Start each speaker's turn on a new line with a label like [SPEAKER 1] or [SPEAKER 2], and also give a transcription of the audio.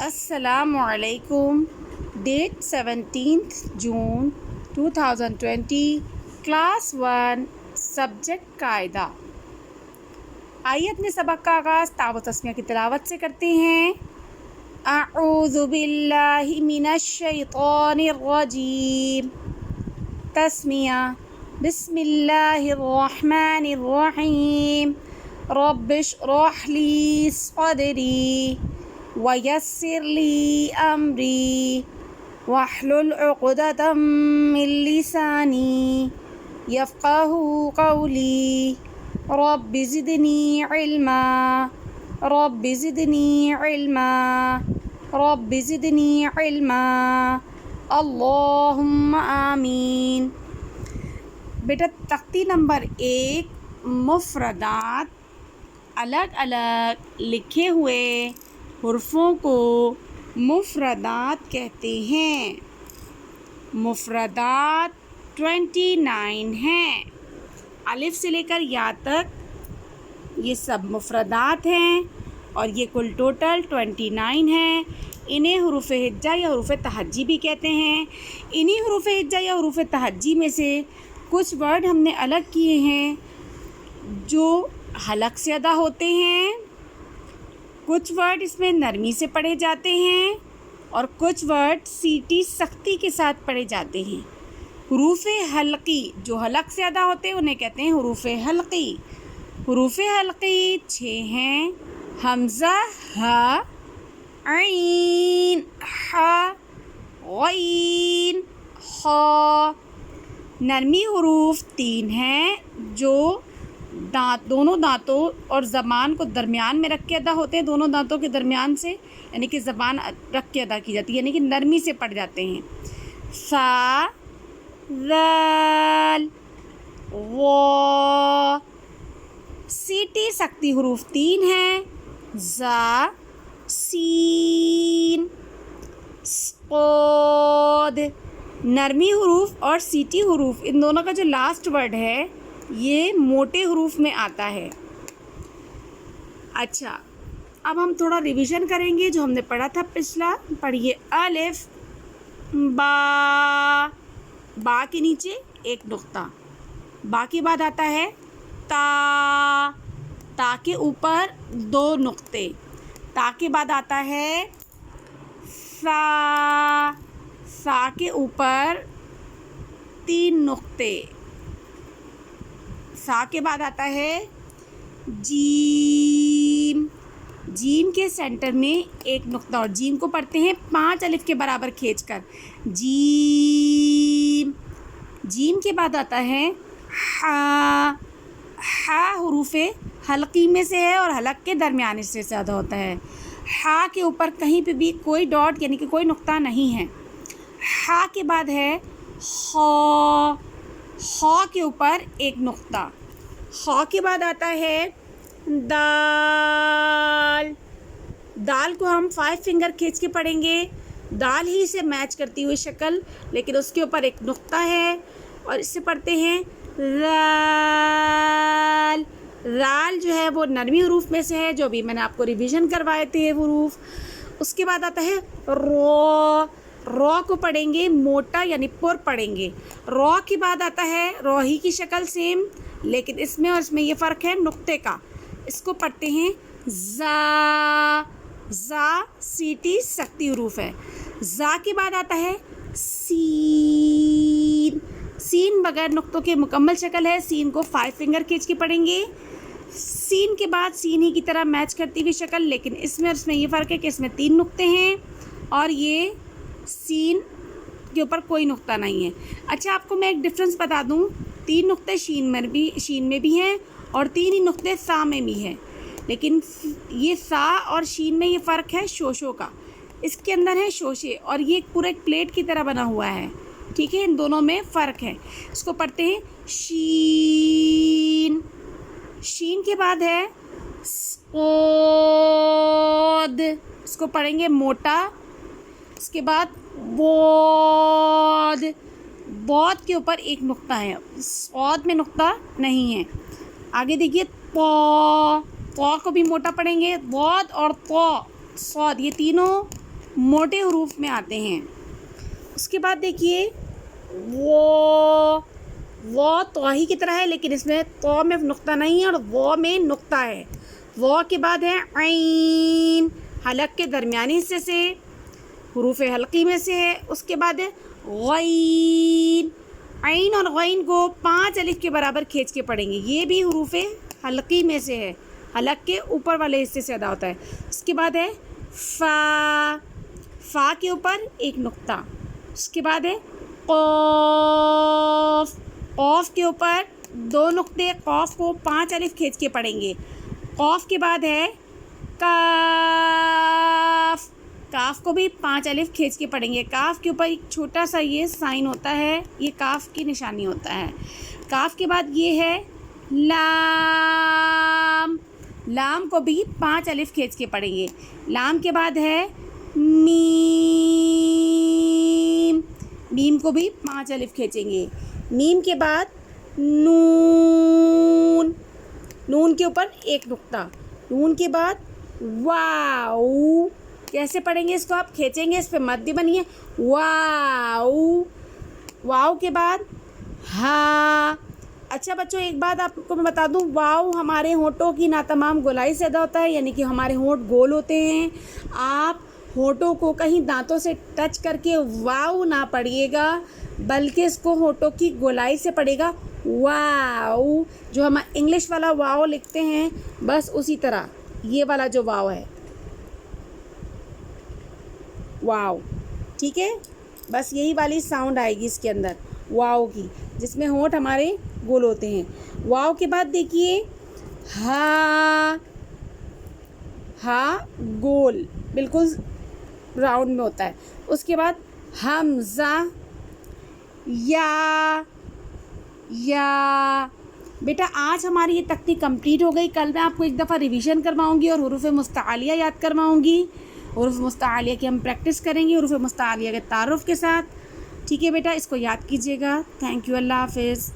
[SPEAKER 1] السلام علیکم. ڈیٹ 17 جون 2020. Class 1 subject قاعدہ. آئیے اپنے سبق کا آغاز تاب و تسمیہ کی تلاوت سے کرتے ہیں. اعوذ باللہ من الشیطان الرجیم. تسمیہ. بسم اللہ الرحمن الرحیم. رب اشرح لی صدری وَيَسِّرْ لِي أَمْرِي وَاحْلُلْ عُقْدَةً مِّن لِّسَانِي يَفْقَهُوا قَوْلِي. رَبِّ زِدْنِي عِلْمًا رَبِّ زِدْنِي عِلْمًا رَبِّ زِدْنِي عِلْمًا. اللہم آمین. بیٹا تختی نمبر 1 مفردات. الگ الگ لکھے ہوئے حرفوں کو مفردات کہتے ہیں. مفردات 29 ہیں. الف سے لے کر یا تک یہ سب مفردات ہیں اور یہ کل ٹوٹل 29 ہیں. انہیں حروف ہجا یا حروف تہجی بھی کہتے ہیں. انہی حروف ہجا یا حروف تہجی میں سے کچھ ورڈ ہم نے الگ کیے ہیں جو حلق سے ادا ہوتے ہیں. کچھ ورڈ اس میں نرمی سے پڑھے جاتے ہیں اور کچھ ورڈ سیٹی سختی کے ساتھ پڑھے جاتے ہیں. حروف حلقی جو حلق سے ادا ہوتے ہیں انہیں کہتے ہیں حروف حلقی. حروف حلقی 6 ہیں. حمزہ ہ، عین ح، غین خ. نرمی حروف 3 ہیں جو دونوں دانتوں اور زبان کو درمیان میں رکھ کے ادا ہوتے ہیں. دونوں دانتوں کے درمیان سے یعنی کہ زبان رکھ کے ادا کی جاتی ہے، یعنی کہ نرمی سے پڑھ جاتے ہیں. سا، ذال، و. سیٹی سختی حروف 3 ہیں. زا، سین، صاد. نرمی حروف اور سیٹی حروف ان دونوں کا جو لاسٹ ورڈ ہے یہ موٹے حروف میں آتا ہے. اچھا، اب ہم تھوڑا ریویژن کریں گے جو ہم نے پڑھا تھا پچھلا. پڑھیے. الف، با. با کے نیچے ایک نقطہ. با کے بعد آتا ہے تا. تا کے اوپر 2 نقطے. تا کے بعد آتا ہے سا. سا کے اوپر 3 نقطے. سا کے بعد آتا ہے جیم. جیم کے سینٹر میں ایک نقطہ اور جیم کو پڑھتے ہیں 5 الف کے برابر کھینچ کر. جیم. جیم کے بعد آتا ہے ہا. ہا حروف حلقی میں سے ہے اور حلق کے درمیان سے زیادہ ہوتا ہے. ہا کے اوپر کہیں پہ بھی کوئی ڈاٹ یعنی کہ کوئی نقطہ نہیں ہے. ہا کے بعد ہے خا. خا کے اوپر ایک نقطہ. خا کے بعد آتا ہے دال. دال کو ہم 5 فنگر کھینچ کے پڑھیں گے. دال ہی سے میچ کرتی ہوئی شکل لیکن اس کے اوپر ایک نقطہ ہے اور اس سے پڑھتے ہیں رال. رال جو ہے وہ نرمی حروف میں سے ہے جو بھی میں نے آپ کو ریویژن کروائے تھے حروف. اس کے بعد آتا ہے رو. رو کو پڑھیں گے موٹا یعنی پر پڑھیں گے. رو کے بعد آتا ہے روحی کی شکل سیم لیکن اس میں اور اس میں یہ فرق ہے نقطے کا. اس کو پڑھتے ہیں زا. زا سیٹی سختی حروف ہے. زا کے بعد آتا ہے سین. سین بغیر نقطوں کے مکمل شکل ہے. سین کو 5 فنگر کھینچ کے پڑھیں گے. سین کے بعد سین ہی کی طرح میچ کرتی ہوئی شکل لیکن اس میں اور اس میں یہ فرق ہے کہ اس میں 3 نقطے ہیں اور یہ سین کے اوپر کوئی نقطہ نہیں ہے. اچھا، آپ کو میں ایک ڈفرینس بتا دوں. 3 نقطے شین میں بھی ہیں اور 3 ہی نقطے سا میں بھی ہیں لیکن یہ سا اور شین میں یہ فرق ہے شوشوں کا. اس کے اندر ہے شوشے اور یہ پورے ایک پلیٹ کی طرح بنا ہوا ہے. ٹھیک ہے، ان دونوں میں فرق ہے. اس کو پڑھتے ہیں شین. شین کے بعد ہے صاد. اس کو پڑھیں گے موٹا. اس کے بعد بود. بود کے اوپر ایک نقطہ ہے. صاد میں نقطہ نہیں ہے. آگے دیکھیے طا. طا کو بھی موٹا پڑھیں گے. بود اور طا صاد یہ تینوں موٹے حروف میں آتے ہیں. اس کے بعد دیکھیے وہ توحی کی طرح ہے لیکن اس میں تو میں نقطہ نہیں ہے اور وہ میں نقطہ ہے. وہ کے بعد ہے عین، حلق کے درمیانی حصے سے، حروف حلقی میں سے ہے. اس کے بعد ہے غین. عین اور غین کو 5 الف کے برابر کھینچ کے پڑھیں گے. یہ بھی حروف حلقی میں سے ہے، حلق کے اوپر والے حصے سے ادا ہوتا ہے. اس کے بعد ہے فا کے اوپر ایک نقطہ. اس کے بعد ہے قاف، قاف کے اوپر 2 نقطے. قاف کو 5 الف کھینچ کے پڑھیں گے. قاف کے بعد ہے کاف، کاف کو بھی 5 الف کھینچ کے پڑھیں گے. کاف کے اوپر ایک چھوٹا سا یہ سائن ہوتا ہے، یہ کاف کی نشانی ہوتا ہے. کاف کے بعد یہ ہے لام، لام کو بھی 5 الف کھینچ کے پڑھیں گے. لام کے بعد ہے میم، میم کو بھی 5 الف کھینچیں گے. میم کے بعد نون، نون کے اوپر ایک نقطہ. نون کے بعد واو، کیسے پڑھیں گے اس کو؟ آپ کھینچیں گے، اس پہ مد بھی بنی ہے واو. واو کے بعد ہا. اچھا بچوں ایک بات آپ کو میں بتا دوں، واو ہمارے ہونٹوں کی ناتمام گولائی سے ادا ہوتا ہے، یعنی کہ ہمارے ہونٹ گول ہوتے ہیں. آپ ہونٹوں کو کہیں دانتوں سے ٹچ کر کے واو نہ پڑھیے گا، بلکہ اس کو ہونٹوں کی گولائی سے پڑھے گا واو. جو ہم انگلش والا واو لکھتے ہیں بس اسی طرح یہ والا جو واو ہے واو، ٹھیک ہے، بس یہی والی ساؤنڈ آئے گی اس کے اندر واو کی، جس میں ہونٹ ہمارے گول ہوتے ہیں. واو کے بعد دیکھیے ہا، ہا گول بالکل راؤنڈ میں ہوتا ہے. اس کے بعد حمزہ، یا. بیٹا آج ہماری یہ تختی کمپلیٹ ہو گئی. کل میں آپ کو ایک دفعہ ریویژن کرواؤں گی اور حروف مستعلیہ یاد کرواؤں گی. حروف مستعلیہ کی ہم پریکٹس کریں گے حروف مستعلیہ کے تعارف کے ساتھ. ٹھیک ہے بیٹا، اس کو یاد کیجیے گا. تھینک یو، اللہ حافظ.